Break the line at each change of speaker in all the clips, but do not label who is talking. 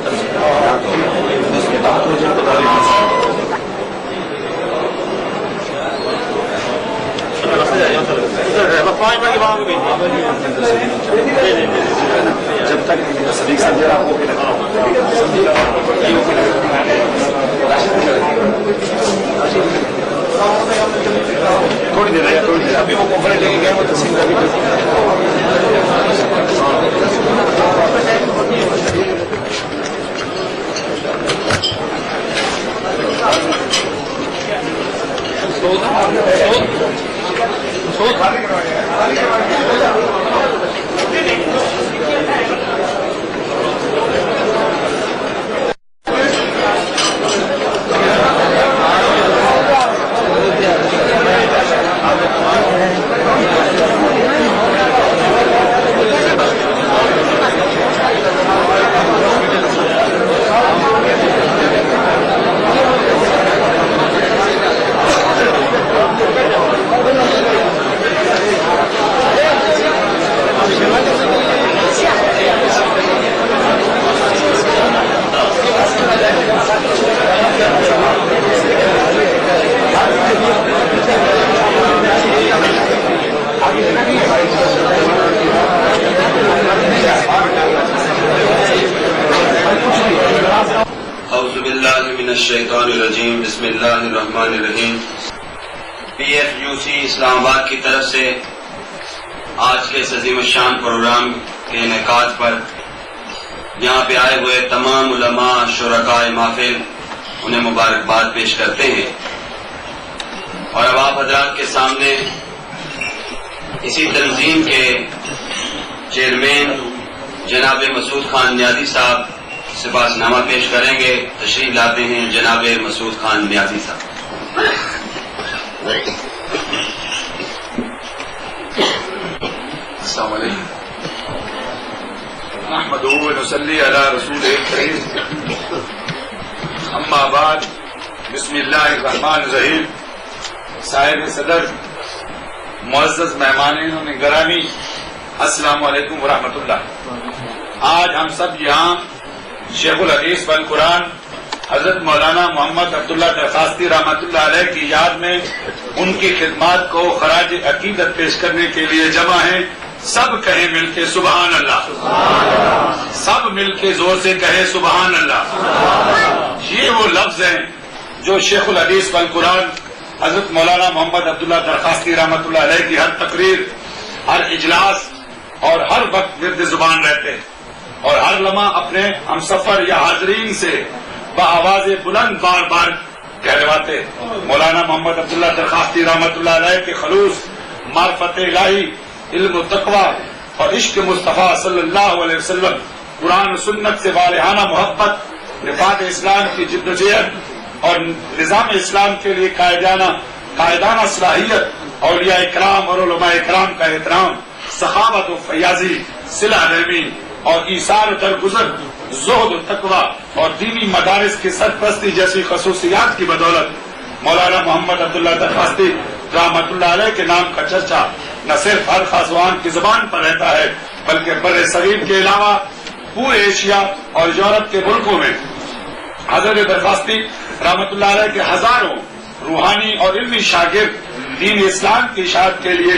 جب تک تصدیق سے دے رہا تھوڑی دیر ہے، تھوڑی دیر ابھی وہ کمپلیٹ لے کے گئے وہ تصدیق
الشیطان الرجیم بسم اللہ الرحمن الرحیم۔ پی ایف یو سی اسلام آباد کی طرف سے آج کے اس عظیم الشان پروگرام کے انعقاد پر یہاں پہ آئے ہوئے تمام علماء شرکاء محفل انہیں مبارکباد پیش کرتے ہیں، اور اب آپ حضرات کے سامنے اسی تنظیم کے چیئرمین جناب مسعود خان نیازی صاحب سپاس نامہ پیش کریں گے۔ تشریف لاتے ہیں جناب مسعود خان نیازی صاحب۔
السلام علیکم۔ نحمدہ و نصلی علی رسول کریم، اما بعد، بسم اللہ الرحمن الرحیم۔ صاحب صدر، معزز مہمان گرامی، السلام علیکم ورحمۃ اللہ۔ آج ہم سب یہاں شیخ الحدیث والقرآن حضرت مولانا محمد عبداللہ درخواستی رحمۃ اللہ علیہ کی یاد میں ان کی خدمات کو خراج عقیدت پیش کرنے کے لیے جمع ہیں۔ سب کہیں مل کے سبحان اللہ، سب مل کے زور سے کہیں سبحان اللہ۔ یہ وہ لفظ ہیں جو شیخ الحدیث والقرآن حضرت مولانا محمد عبداللہ درخواستی رحمۃ اللہ علیہ کی ہر تقریر، ہر اجلاس اور ہر وقت ورد زبان رہتے ہیں، اور ہر لمحہ اپنے ہم سفر یا حاضرین سے بآواز بلند بار بار کہلواتے۔ مولانا محمد عبداللہ درخواستی رحمۃ اللہ علیہ کے خلوص، معرفت الہی، علم و تقوی اور عشق مصطفیٰ صلی اللہ علیہ وسلم، قرآن و سنت سے والہانہ محبت، نفاذ اسلام کی جدوجہد اور نظام اسلام کے لیے قائدانہ صلاحیت، اولیاء کرام اور علماء کرام کا احترام، سخاوت و فیاضی، صلہ رحمی اور ایثار و درگزر، زہد و تقوی اور دینی مدارس کی سرپرستی جیسی خصوصیات کی بدولت مولانا محمد عبداللہ درخواستی رحمۃ اللہ علیہ کے نام کا چرچا نہ صرف ہر خاصوان کی زبان پر رہتا ہے، بلکہ بر صغیر کے علاوہ پورے ایشیا اور یورپ کے ملکوں میں حضرت درخواستی رحمۃ اللہ علیہ کے ہزاروں روحانی اور علمی شاگرد دین اسلام کی اشاعت کے لیے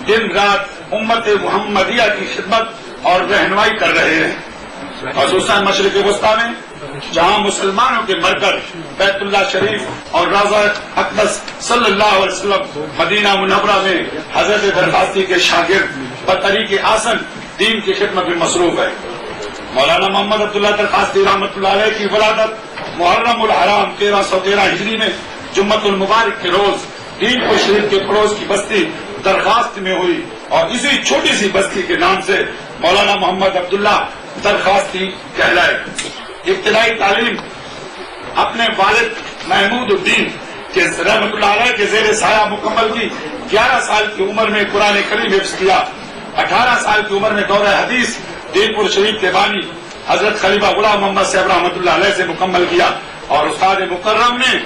دن رات امت محمدیہ کی خدمت اور رہنمائی کر رہے ہیں۔ خصوصاً مشرق وسطیٰ میں جہاں مسلمانوں کے مرکز بیت اللہ شریف اور روضہ اقدس صلی اللہ علیہ وسلم مدینہ منورہ میں حضرت درخواستی کے شاگرد بطریق آسن دین کی خدمت میں مصروف ہے۔ مولانا محمد عبداللہ درخواستی رحمۃ اللہ علیہ کی ولادت محرم الحرام 1313 ہجری میں جمعۃ المبارک کے روز دین پور شریف کے پڑوس کی بستی درخواست میں ہوئی، اور اسی چھوٹی سی بستی کے نام سے مولانا محمد عبداللہ درخواستی کہلائے۔ ابتدائی تعلیم اپنے والد محمود الدین کے رحمۃ اللہ علیہ کے زیر سایہ مکمل کی۔ 11 سال کی عمر میں قرآن کریم حفظ کیا۔ 18 سال کی عمر میں دورہ حدیث دین پور شریف کے بانی حضرت خلیفہ غلام محمد صاحب رحمۃ اللہ علیہ سے مکمل کیا، اور استاد مکرم نے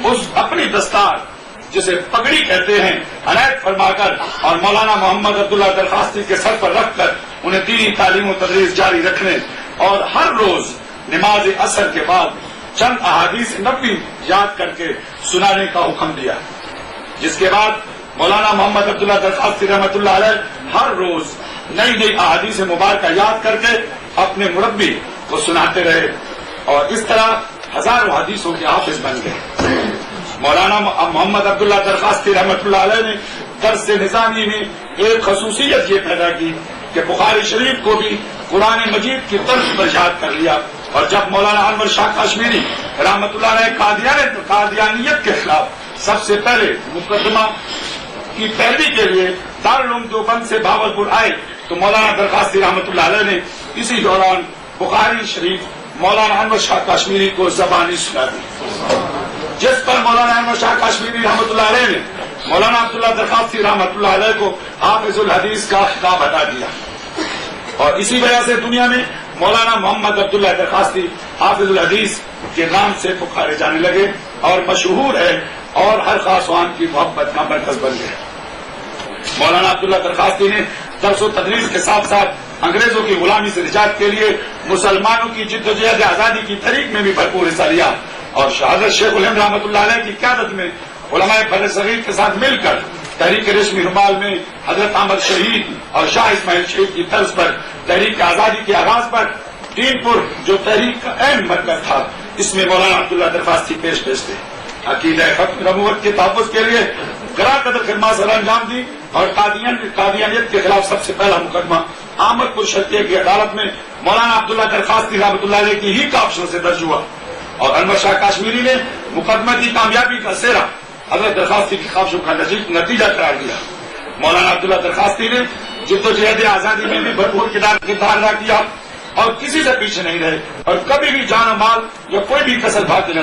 اس اپنی دستار جسے پگڑی کہتے ہیں عنایت فرما کر اور مولانا محمد عبداللہ درخواستی کے سر پر رکھ کر انہیں دینی تعلیم و تدریس جاری رکھنے اور ہر روز نماز عصر کے بعد چند احادیث نبوی یاد کر کے سنانے کا حکم دیا، جس کے بعد مولانا محمد عبداللہ درخواستی رحمۃ اللہ علیہ ہر روز نئی نئی احادیث مبارکہ یاد کر کے اپنے مربی کو سناتے رہے، اور اس طرح ہزاروں حدیثوں کے حافظ بن گئے۔ مولانا محمد عبداللہ درخواستی رحمۃ اللہ علیہ نے درس نظامی میں ایک خصوصیت یہ پیدا کی کہ بخاری شریف کو بھی قرآن مجید کی طرز پر یاد کر لیا، اور جب مولانا انور شاہ کاشمیری رحمۃ اللہ علیہ قادیانیت کے خلاف سب سے پہلے مقدمہ کی پیروی کے لیے دارالعلوم دیوبند سے بھاولپور آئے تو مولانا درخواستی رحمۃ اللہ علیہ نے اسی دوران بخاری شریف مولانا انور شاہ کاشمیری کو زبانی سنا دی، جس پر مولانا انور شاہ کاشمیری رحمۃ اللہ علیہ نے مولانا عبداللہ درخواستی رحمۃ اللہ علیہ کو حافظ الحدیث کا خطاب عطا دیا، اور اسی وجہ سے دنیا میں مولانا محمد عبداللہ درخواستی حافظ الحدیث کے نام سے پکارے جانے لگے اور مشہور ہے، اور ہر خاصوان کی محبت کا مرکز بن گئے۔ مولانا عبداللہ درخواستی نے درس و تدریس کے ساتھ ساتھ انگریزوں کی غلامی سے نجات کے لیے مسلمانوں کی جدوجہد آزادی کی تحریک میں بھی بھرپور حصہ لیا، اور حضرت شیخ الہند رحمۃ اللہ علیہ کی قیادت میں علماء بر صغیر کے ساتھ مل کر تحریک ریشمی رومال میں حضرت احمد شہید اور شاہ اسماعیل شہید کی طرز پر تحریک آزادی کے آغاز پر دین پور جو تحریک کا اہم مرکز تھا، اس میں مولانا عبداللہ درخواستی پیش تھے۔ عقیدہ ختم نبوت کے تحفظ کے لیے گراں قدر خدمات سر انجام دی، اور قادیانیت کے خلاف سب سے پہلا مقدمہ احمد پور شرقیہ کی عدالت میں مولانا عبداللہ درخواستی رحمۃ اللہ علیہ کی ہی کاپشن سے درج ہوا، اور انور شاہ کاشمیری نے مقدمہ کی کامیابی کا سہرا حضرت درخواستی کی کاپشن کا نتیجہ قرار دیا۔ مولانا عبداللہ درخواستی نے جدوجہد آزادی میں بھی بھرپور کردار ادا کیا، اور کسی سے پیچھے نہیں رہے، اور کبھی بھی جان و مال یا کوئی بھی کسر بھاگ نہ